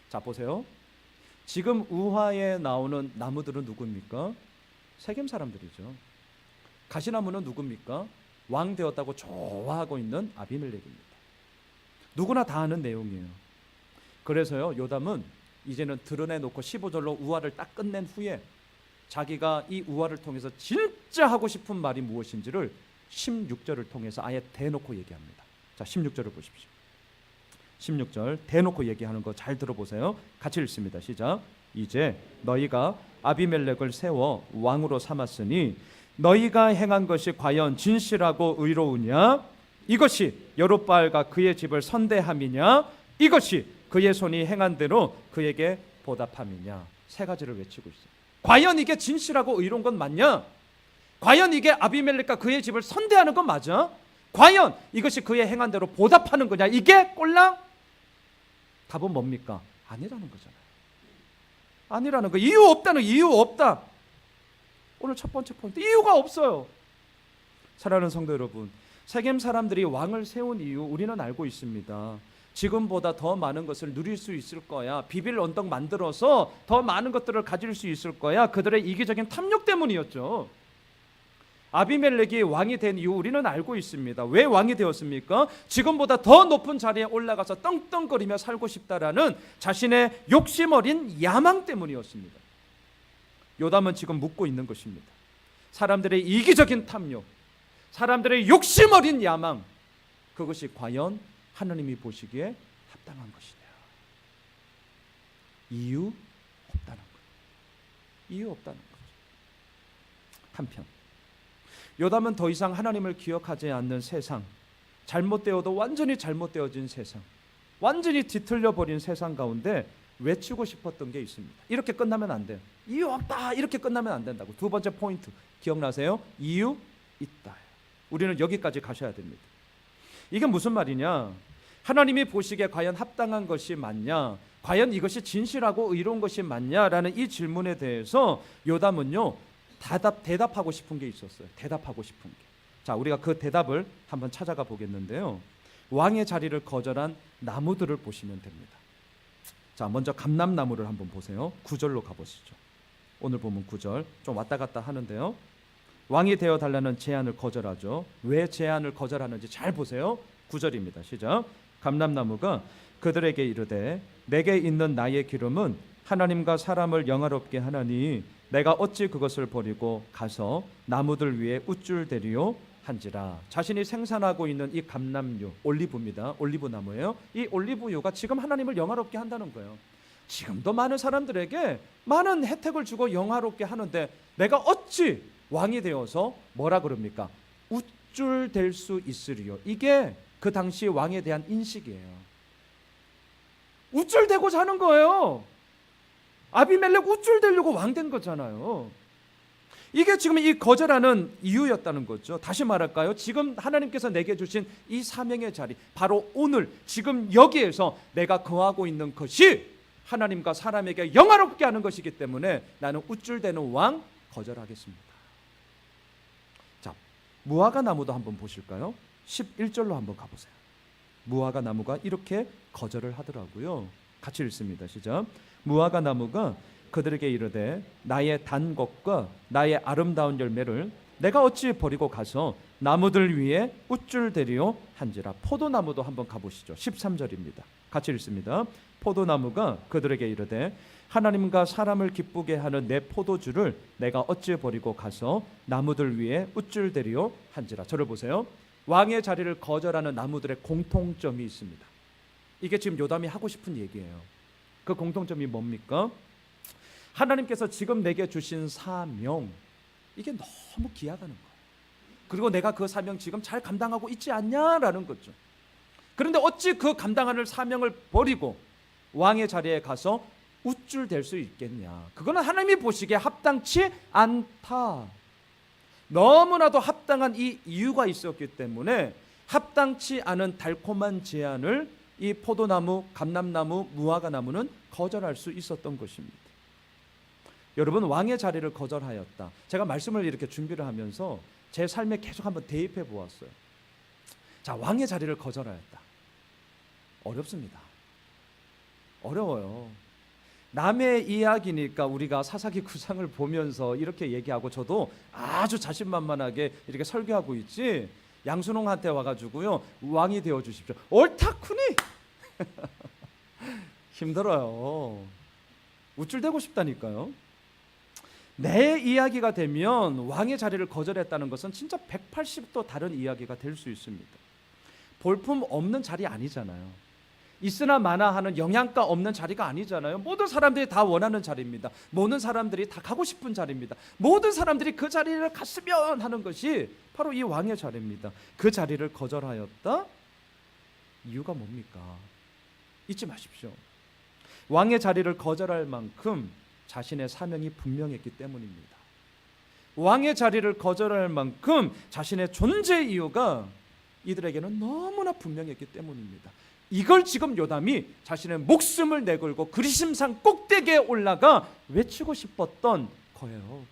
자, 보세요. 지금 우화에 나오는 나무들은 누굽니까? 세겜 사람들이죠. 가시나무는 누굽니까? 왕 되었다고 좋아하고 있는 아비멜렉입니다. 누구나 다 아는 내용이에요. 그래서요, 요담은 이제는 드러내놓고 15절로 우화를 딱 끝낸 후에 자기가 이 우화를 통해서 진짜 하고 싶은 말이 무엇인지를 16절을 통해서 아예 대놓고 얘기합니다. 자, 16절을 보십시오. 16절 대놓고 얘기하는 거 잘 들어보세요. 같이 읽습니다. 시작. 이제 너희가 아비멜렉을 세워 왕으로 삼았으니 너희가 행한 것이 과연 진실하고 의로우냐? 이것이 여롯바알과 그의 집을 선대함이냐? 이것이 그의 손이 행한 대로 그에게 보답함이냐? 세 가지를 외치고 있어요. 과연 이게 진실하고 의로운 건 맞냐? 과연 이게 아비멜렉과 그의 집을 선대하는 건 맞아? 과연 이것이 그의 행한 대로 보답하는 거냐? 이게 꼴랑? 답은 뭡니까? 아니라는 거잖아요. 아니라는 거. 이유 없다는 이유 없다. 오늘 첫 번째 포인트, 이유가 없어요. 사랑하는 성도 여러분, 세겜 사람들이 왕을 세운 이유 우리는 알고 있습니다. 지금보다 더 많은 것을 누릴 수 있을 거야. 비빌 언덕 만들어서 더 많은 것들을 가질 수 있을 거야. 그들의 이기적인 탐욕 때문이었죠. 아비멜렉이 왕이 된 이유 우리는 알고 있습니다. 왜 왕이 되었습니까? 지금보다 더 높은 자리에 올라가서 떵떵거리며 살고 싶다라는 자신의 욕심 어린 야망 때문이었습니다. 요담은 지금 묻고 있는 것입니다. 사람들의 이기적인 탐욕, 사람들의 욕심 어린 야망, 그것이 과연 하나님이 보시기에 합당한 것이냐? 이유 없다는 거예요. 이유 없다는 거죠. 한편 요담은 더 이상 하나님을 기억하지 않는 세상, 잘못되어도 완전히 잘못되어진 세상, 완전히 뒤틀려 버린 세상 가운데 외치고 싶었던 게 있습니다. 이렇게 끝나면 안 돼요. 이유 없다, 이렇게 끝나면 안 된다고. 두 번째 포인트 기억나세요? 이유 있다. 우리는 여기까지 가셔야 됩니다. 이게 무슨 말이냐? 하나님이 보시기에 과연 합당한 것이 맞냐? 과연 이것이 진실하고 의로운 것이 맞냐라는 이 질문에 대해서 요담은요, 대답하고 싶은 게 있었어요. 대답하고 싶은 게. 자, 우리가 그 대답을 한번 찾아가 보겠는데요. 왕의 자리를 거절한 나무들을 보시면 됩니다. 자, 먼저 감람나무를 한번 보세요. 9절로 가보시죠. 오늘 보면 9절 좀 왔다 갔다 하는데요. 왕이 되어 달라는 제안을 거절하죠. 왜 제안을 거절하는지 잘 보세요. 9절입니다. 시작. 감람나무가 그들에게 이르되 내게 있는 나의 기름은 하나님과 사람을 영화롭게 하나니 내가 어찌 그것을 버리고 가서 나무들 위에 우쭐대리요 한지라. 자신이 생산하고 있는 이 감람유, 올리브입니다. 올리브 나무예요. 이 올리브유가 지금 하나님을 영화롭게 한다는 거예요. 지금도 많은 사람들에게 많은 혜택을 주고 영화롭게 하는데 내가 어찌 왕이 되어서 뭐라 그럽니까? 우쭐댈 수 있으리요. 이게 그 당시 왕에 대한 인식이에요. 우쭐대고자 하는 거예요. 아비멜렉 우쭐대려고 왕 된 거잖아요. 이게 지금 이 거절하는 이유였다는 거죠. 다시 말할까요? 지금 하나님께서 내게 주신 이 사명의 자리, 바로 오늘 지금 여기에서 내가 거하고 있는 것이 하나님과 사람에게 영화롭게 하는 것이기 때문에 나는 우쭐대는 왕 거절하겠습니다. 자, 무화과 나무도 한번 보실까요? 11절로 한번 가보세요. 무화과 나무가 이렇게 거절을 하더라고요. 같이 읽습니다. 시작. 무화과 나무가 그들에게 이르되 나의 단 것과 나의 아름다운 열매를 내가 어찌 버리고 가서 나무들 위에 우쭐대리요 한지라. 포도나무도 한번 가보시죠. 13절입니다. 같이 읽습니다. 포도나무가 그들에게 이르되 하나님과 사람을 기쁘게 하는 내 포도주를 내가 어찌 버리고 가서 나무들 위에 우쭐대리요 한지라. 저를 보세요. 왕의 자리를 거절하는 나무들의 공통점이 있습니다. 이게 지금 요담이 하고 싶은 얘기예요. 그 공통점이 뭡니까? 하나님께서 지금 내게 주신 사명, 이게 너무 귀하다는 거예요. 그리고 내가 그 사명 지금 잘 감당하고 있지 않냐라는 거죠. 그런데 어찌 그 감당하는 사명을 버리고 왕의 자리에 가서 우쭐댈 수 있겠냐? 그거는 하나님이 보시기에 합당치 않다. 너무나도 합당한 이 이유가 있었기 때문에 합당치 않은 달콤한 제안을 이 포도나무, 감람나무, 무화과나무는 거절할 수 있었던 것입니다. 여러분, 왕의 자리를 거절하였다. 제가 말씀을 이렇게 준비를 하면서 제 삶에 계속 한번 대입해 보았어요. 자, 왕의 자리를 거절하였다. 어렵습니다. 어려워요. 남의 이야기니까 우리가 사사기 9장을 보면서 이렇게 얘기하고 저도 아주 자신만만하게 이렇게 설교하고 있지, 양순홍한테 와가지고요, 왕이 되어 주십시오. 옳다쿠니. 힘들어요. 우쭐대고 싶다니까요. 내 이야기가 되면 왕의 자리를 거절했다는 것은 진짜 180도 다른 이야기가 될 수 있습니다. 볼품 없는 자리 아니잖아요. 있으나 마나 하는 영양가 없는 자리가 아니잖아요. 모든 사람들이 다 원하는 자리입니다. 모든 사람들이 다 가고 싶은 자리입니다. 모든 사람들이 그 자리를 갔으면 하는 것이 바로 이 왕의 자리입니다. 그 자리를 거절하였다? 이유가 뭡니까? 잊지 마십시오. 왕의 자리를 거절할 만큼 자신의 사명이 분명했기 때문입니다. 왕의 자리를 거절할 만큼 자신의 존재 이유가 이들에게는 너무나 분명했기 때문입니다. 이걸 지금 요담이 자신의 목숨을 내걸고 그리심산 꼭대기에 올라가 외치고 싶었던 거예요.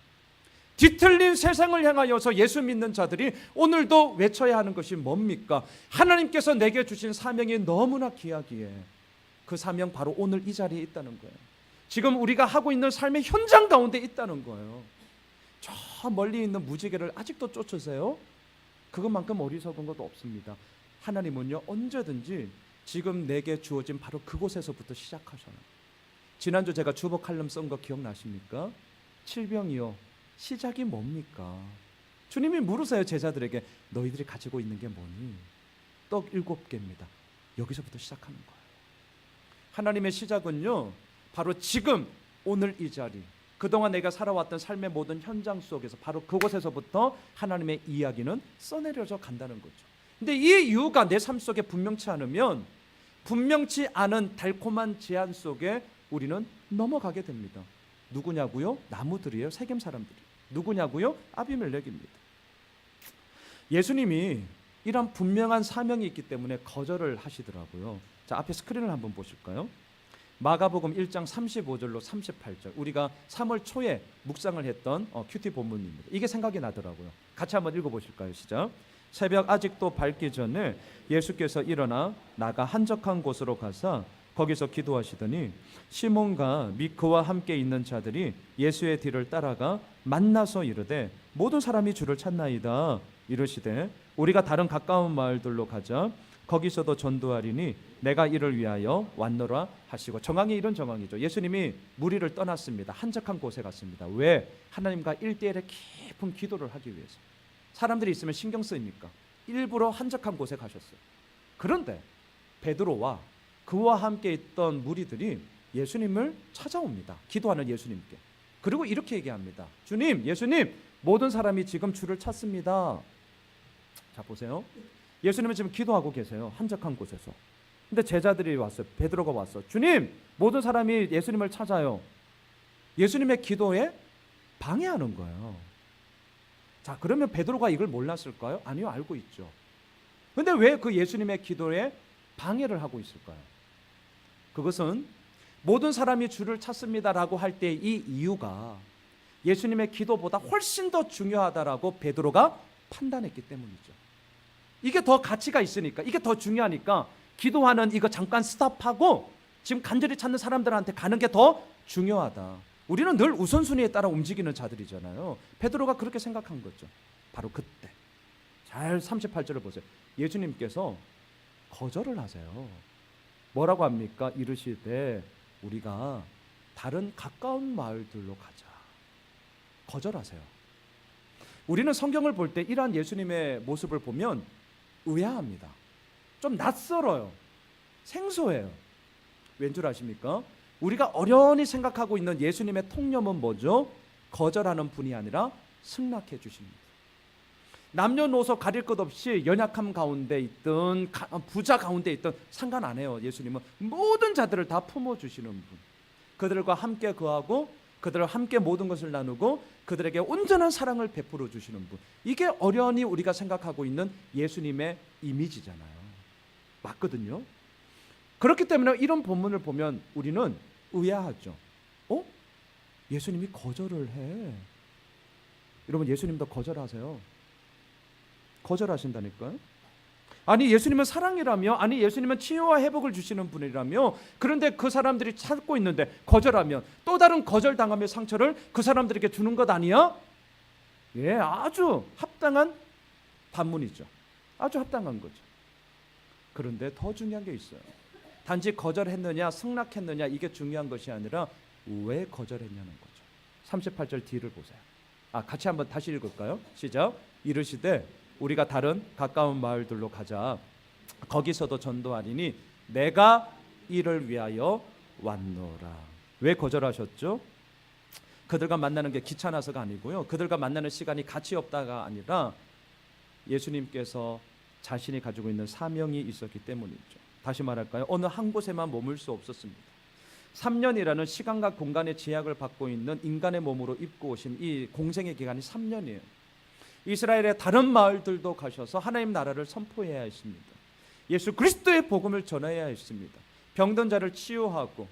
뒤틀린 세상을 향하여서 예수 믿는 자들이 오늘도 외쳐야 하는 것이 뭡니까? 하나님께서 내게 주신 사명이 너무나 귀하기에 그 사명 바로 오늘 이 자리에 있다는 거예요. 지금 우리가 하고 있는 삶의 현장 가운데 있다는 거예요. 저 멀리 있는 무지개를 아직도 쫓으세요? 그것만큼 어리석은 것도 없습니다. 하나님은요, 언제든지 지금 내게 주어진 바로 그곳에서부터 시작하셔요. 지난주 제가 주보 칼럼 쓴 거 기억나십니까? 칠병이요, 시작이 뭡니까? 주님이 물으세요, 제자들에게. 너희들이 가지고 있는 게 뭐니? 떡 7개입니다. 여기서부터 시작하는 거예요. 하나님의 시작은요, 바로 지금 오늘 이 자리, 그동안 내가 살아왔던 삶의 모든 현장 속에서 바로 그곳에서부터 하나님의 이야기는 써내려져 간다는 거죠. 근데 이 이유가 내 삶 속에 분명치 않으면 분명치 않은 달콤한 제안 속에 우리는 넘어가게 됩니다. 누구냐고요? 나무들이에요. 세겜 사람들이. 누구냐고요? 아비멜렉입니다. 예수님이 이런 분명한 사명이 있기 때문에 거절을 하시더라고요. 자, 앞에 스크린을 한번 보실까요? 마가복음 1장 35절로 38절, 우리가 3월 초에 묵상을 했던 큐티 본문입니다. 이게 생각이 나더라고요. 같이 한번 읽어보실까요? 시작. 새벽 아직도 밝기 전에 예수께서 일어나 나가 한적한 곳으로 가사 거기서 기도하시더니 시몬과 및 그와 함께 있는 자들이 예수의 뒤를 따라가 만나서 이르되 모든 사람이 주를 찾나이다. 이르시되 우리가 다른 가까운 마을들로 가자. 거기서도 전도하리니 내가 이를 위하여 왔노라 하시고. 정황이 이런 정황이죠. 예수님이 무리를 떠났습니다. 한적한 곳에 갔습니다. 왜? 하나님과 1:1의 깊은 기도를 하기 위해서. 사람들이 있으면 신경 쓰입니까? 일부러 한적한 곳에 가셨어요. 그런데 베드로와 그와 함께 있던 무리들이 예수님을 찾아옵니다. 기도하는 예수님께. 그리고 이렇게 얘기합니다. 주님, 예수님, 모든 사람이 지금 주를 찾습니다. 자, 보세요. 예수님은 지금 기도하고 계세요. 한적한 곳에서. 근데 제자들이 왔어요. 베드로가 왔어. 주님, 모든 사람이 예수님을 찾아요. 예수님의 기도에 방해하는 거예요. 자, 그러면 베드로가 이걸 몰랐을까요? 아니요, 알고 있죠. 근데 왜 그 예수님의 기도에 방해를 하고 있을까요? 그것은 모든 사람이 주를 찾습니다라고 할 때 이 이유가 예수님의 기도보다 훨씬 더 중요하다라고 베드로가 판단했기 때문이죠. 이게 더 가치가 있으니까, 이게 더 중요하니까 기도하는 이거 잠깐 스탑하고 지금 간절히 찾는 사람들한테 가는 게 더 중요하다. 우리는 늘 우선순위에 따라 움직이는 자들이잖아요. 베드로가 그렇게 생각한 거죠. 바로 그때 잘 38절을 보세요. 예수님께서 거절을 하세요. 뭐라고 합니까? 이르시되 우리가 다른 가까운 마을들로 가자. 거절하세요. 우리는 성경을 볼 때 이러한 예수님의 모습을 보면 의아합니다. 좀 낯설어요. 생소해요. 왠 줄 아십니까? 우리가 어련히 생각하고 있는 예수님의 통념은 뭐죠? 거절하는 분이 아니라 승낙해 주시는 분. 남녀노소 가릴 것 없이 연약함 가운데 있든 부자 가운데 있든 상관 안 해요. 예수님은 모든 자들을 다 품어주시는 분. 그들과 함께 거하고 그들과 함께 모든 것을 나누고 그들에게 온전한 사랑을 베풀어 주시는 분. 이게 어련히 우리가 생각하고 있는 예수님의 이미지잖아요. 맞거든요. 그렇기 때문에 이런 본문을 보면 우리는 의아하죠. 예수님이 거절을 해. 여러분, 예수님도 거절하세요. 거절하신다니까요. 아니, 예수님은 사랑이라며, 아니 예수님은 치유와 회복을 주시는 분이라며, 그런데 그 사람들이 찾고 있는데 거절하면 또 다른 거절당함의 상처를 그 사람들에게 주는 것 아니야? 예, 아주 합당한 반문이죠. 아주 합당한 거죠. 그런데 더 중요한 게 있어요. 단지 거절했느냐 승낙했느냐 이게 중요한 것이 아니라 왜 거절했냐는 거죠. 38절 뒤를 보세요. 같이 한번 다시 읽을까요? 시작. 이르시되 우리가 다른 가까운 마을들로 가자. 거기서도 전도하리니 내가 이를 위하여 왔노라. 왜 거절하셨죠? 그들과 만나는 게 귀찮아서가 아니고요. 그들과 만나는 시간이 가치 없다가 아니라 예수님께서 자신이 가지고 있는 사명이 있었기 때문이죠. 다시 말할까요? 어느 한 곳에만 머물 수 없었습니다. 3년이라는 시간과 공간의 제약을 받고 있는 인간의 몸으로 입고 오신 이 공생의 기간이 3년이에요. 이스라엘의 다른 마을들도 가셔서 하나님 나라를 선포해야 했습니다. 예수 그리스도의 복음을 전해야 했습니다. 병든 자를 치유하고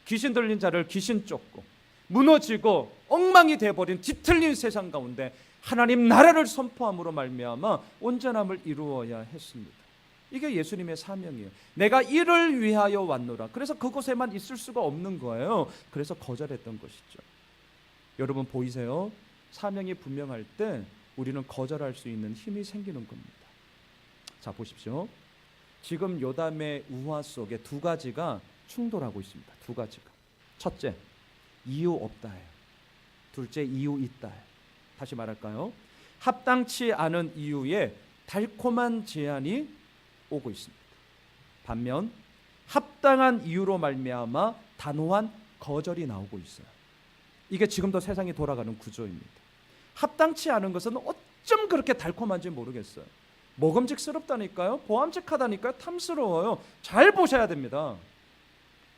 귀신 들린 자를 귀신 쫓고 무너지고 엉망이 되어버린 뒤틀린 세상 가운데 하나님 나라를 선포함으로 말미암아 온전함을 이루어야 했습니다. 이게 예수님의 사명이에요. 내가 이를 위하여 왔노라. 그래서 그곳에만 있을 수가 없는 거예요. 그래서 거절했던 것이죠. 여러분 보이세요? 사명이 분명할 때 우리는 거절할 수 있는 힘이 생기는 겁니다. 자, 보십시오. 지금 요담의 우화 속에 두 가지가 충돌하고 있습니다. 두 가지가. 첫째, 이유 없다예요. 둘째, 이유 있다예요. 다시 말할까요? 합당치 않은 이유에 달콤한 제안이 오고 있습니다. 반면 합당한 이유로 말미암아 단호한 거절이 나오고 있어요. 이게 지금도 세상이 돌아가는 구조입니다. 합당치 않은 것은 어쩜 그렇게 달콤한지 모르겠어요. 먹음직스럽다니까요. 보암직하다니까요. 탐스러워요. 잘 보셔야 됩니다.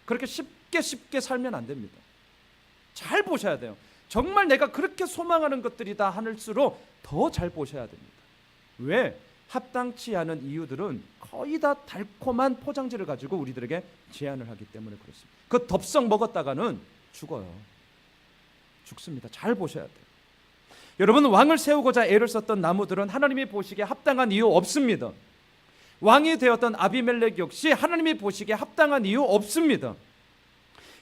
그렇게 쉽게 살면 안 됩니다. 잘 보셔야 돼요. 정말 내가 그렇게 소망하는 것들이다 할수록 더 잘 보셔야 됩니다. 왜? 합당치 않은 이유들은 거의 다 달콤한 포장지를 가지고 우리들에게 제안을 하기 때문에 그렇습니다. 그 덥석 먹었다가는 죽어요. 죽습니다. 잘 보셔야 돼요. 여러분, 왕을 세우고자 애를 썼던 나무들은 하나님이 보시기에 합당한 이유 없습니다. 왕이 되었던 아비멜렉 역시 하나님이 보시기에 합당한 이유 없습니다.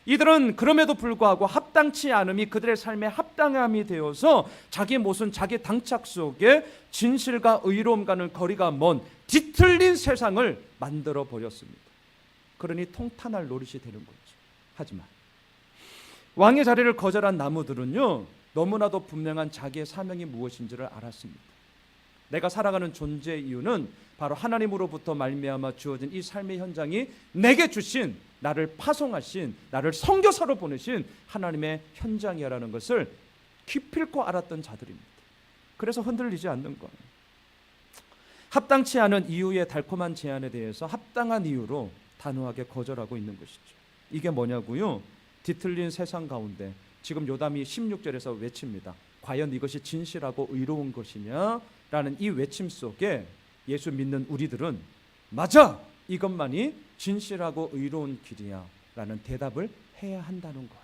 이들은 그럼에도 불구하고 합당치 않음이 그들의 삶의 합당함이 되어서 자기 모순, 자기 당착 속에 진실과 의로움과는 거리가 먼 뒤틀린 세상을 만들어 버렸습니다. 그러니 통탄할 노릇이 되는 거죠. 하지만 왕의 자리를 거절한 나무들은요, 너무나도 분명한 자기의 사명이 무엇인지를 알았습니다. 내가 살아가는 존재의 이유는 바로 하나님으로부터 말미암아 주어진 이 삶의 현장이 내게 주신, 나를 파송하신, 나를 선교사로 보내신 하나님의 현장이라는 것을 기필코 알았던 자들입니다. 그래서 흔들리지 않는 거예요. 합당치 않은 이유의 달콤한 제안에 대해서 합당한 이유로 단호하게 거절하고 있는 것이죠. 이게 뭐냐고요? 뒤틀린 세상 가운데 지금 요담이 16절에서 외칩니다. 과연 이것이 진실하고 의로운 것이냐? 라는 이 외침 속에 예수 믿는 우리들은 맞아! 이것만이 진실하고 의로운 길이야 라는 대답을 해야 한다는 거예요.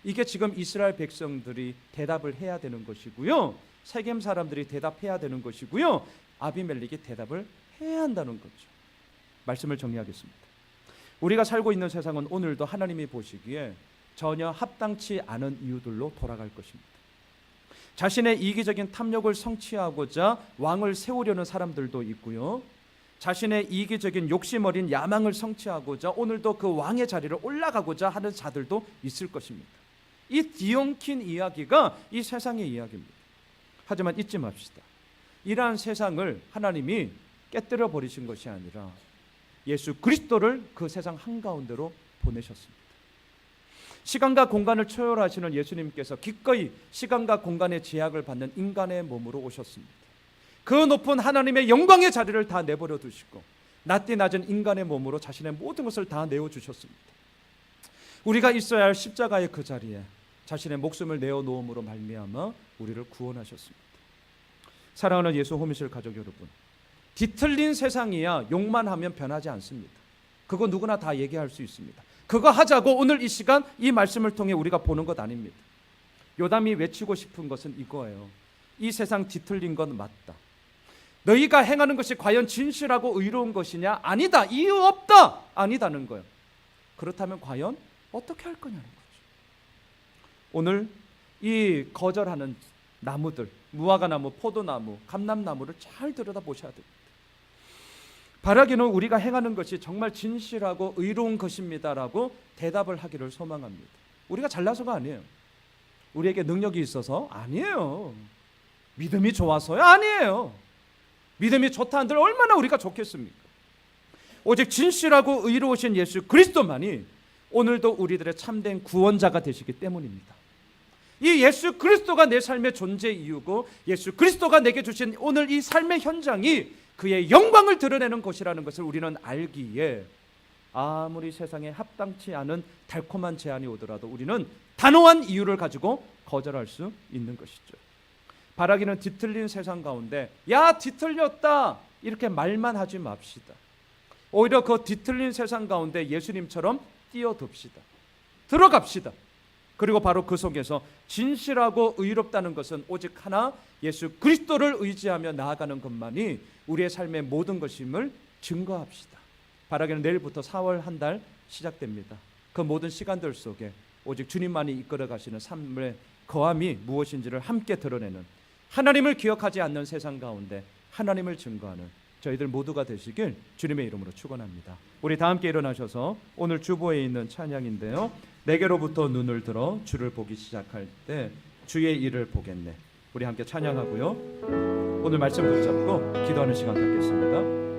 이게 지금 이스라엘 백성들이 대답을 해야 되는 것이고요, 세겜 사람들이 대답해야 되는 것이고요, 아비멜렉이 대답을 해야 한다는 거죠. 말씀을 정리하겠습니다. 우리가 살고 있는 세상은 오늘도 하나님이 보시기에 전혀 합당치 않은 이유들로 돌아갈 것입니다. 자신의 이기적인 탐욕을 성취하고자 왕을 세우려는 사람들도 있고요, 자신의 이기적인 욕심 어린 야망을 성취하고자 오늘도 그 왕의 자리를 올라가고자 하는 자들도 있을 것입니다. 이 디온킨 이야기가 이 세상의 이야기입니다. 하지만 잊지 맙시다. 이러한 세상을 하나님이 깨뜨려 버리신 것이 아니라 예수 그리스도를 그 세상 한가운데로 보내셨습니다. 시간과 공간을 초월하시는 예수님께서 기꺼이 시간과 공간의 제약을 받는 인간의 몸으로 오셨습니다. 그 높은 하나님의 영광의 자리를 다 내버려 두시고 낮디 낮은 인간의 몸으로 자신의 모든 것을 다 내어주셨습니다. 우리가 있어야 할 십자가의 그 자리에 자신의 목숨을 내어놓음으로 말미암아 우리를 구원하셨습니다. 사랑하는 예수 호미실 가족 여러분, 뒤틀린 세상이야 욕만 하면 변하지 않습니다. 그거 누구나 다 얘기할 수 있습니다. 그거 하자고 오늘 이 시간 이 말씀을 통해 우리가 보는 것 아닙니다. 요담이 외치고 싶은 것은 이거예요. 이 세상 뒤틀린 건 맞다. 너희가 행하는 것이 과연 진실하고 의로운 것이냐? 아니다. 이유 없다. 아니다는 거예요. 그렇다면 과연 어떻게 할 거냐는 거죠. 오늘 이 거절하는 나무들, 무화과나무, 포도나무, 감람나무를 잘 들여다보셔야 됩니다. 바라기는 우리가 행하는 것이 정말 진실하고 의로운 것입니다라고 대답을 하기를 소망합니다. 우리가 잘나서가 아니에요. 우리에게 능력이 있어서 아니에요. 믿음이 좋아서요? 아니에요. 믿음이 좋다 한들 얼마나 우리가 좋겠습니까? 오직 진실하고 의로우신 예수 그리스도만이 오늘도 우리들의 참된 구원자가 되시기 때문입니다. 이 예수 그리스도가 내 삶의 존재 이유고 예수 그리스도가 내게 주신 오늘 이 삶의 현장이 그의 영광을 드러내는 것이라는 것을 우리는 알기에 아무리 세상에 합당치 않은 달콤한 제안이 오더라도 우리는 단호한 이유를 가지고 거절할 수 있는 것이죠. 바라기는 뒤틀린 세상 가운데 야 뒤틀렸다 이렇게 말만 하지 맙시다. 오히려 그 뒤틀린 세상 가운데 예수님처럼 뛰어듭시다. 들어갑시다. 그리고 바로 그 속에서 진실하고 의롭다는 것은 오직 하나 예수 그리스도를 의지하며 나아가는 것만이 우리의 삶의 모든 것임을 증거합시다. 바라기는 내일부터 4월 한 달 시작됩니다. 그 모든 시간들 속에 오직 주님만이 이끌어 가시는 삶의 거함이 무엇인지를 함께 드러내는 하나님을 기억하지 않는 세상 가운데 하나님을 증거하는 저희들 모두가 되시길 주님의 이름으로 축원합니다. 우리 다 함께 일어나셔서 오늘 주보에 있는 찬양인데요. 내게로부터 눈을 들어 주를 보기 시작할 때 주의 일을 보겠네. 우리 함께 찬양하고요. 오늘 말씀 붙잡고 기도하는 시간 갖겠습니다.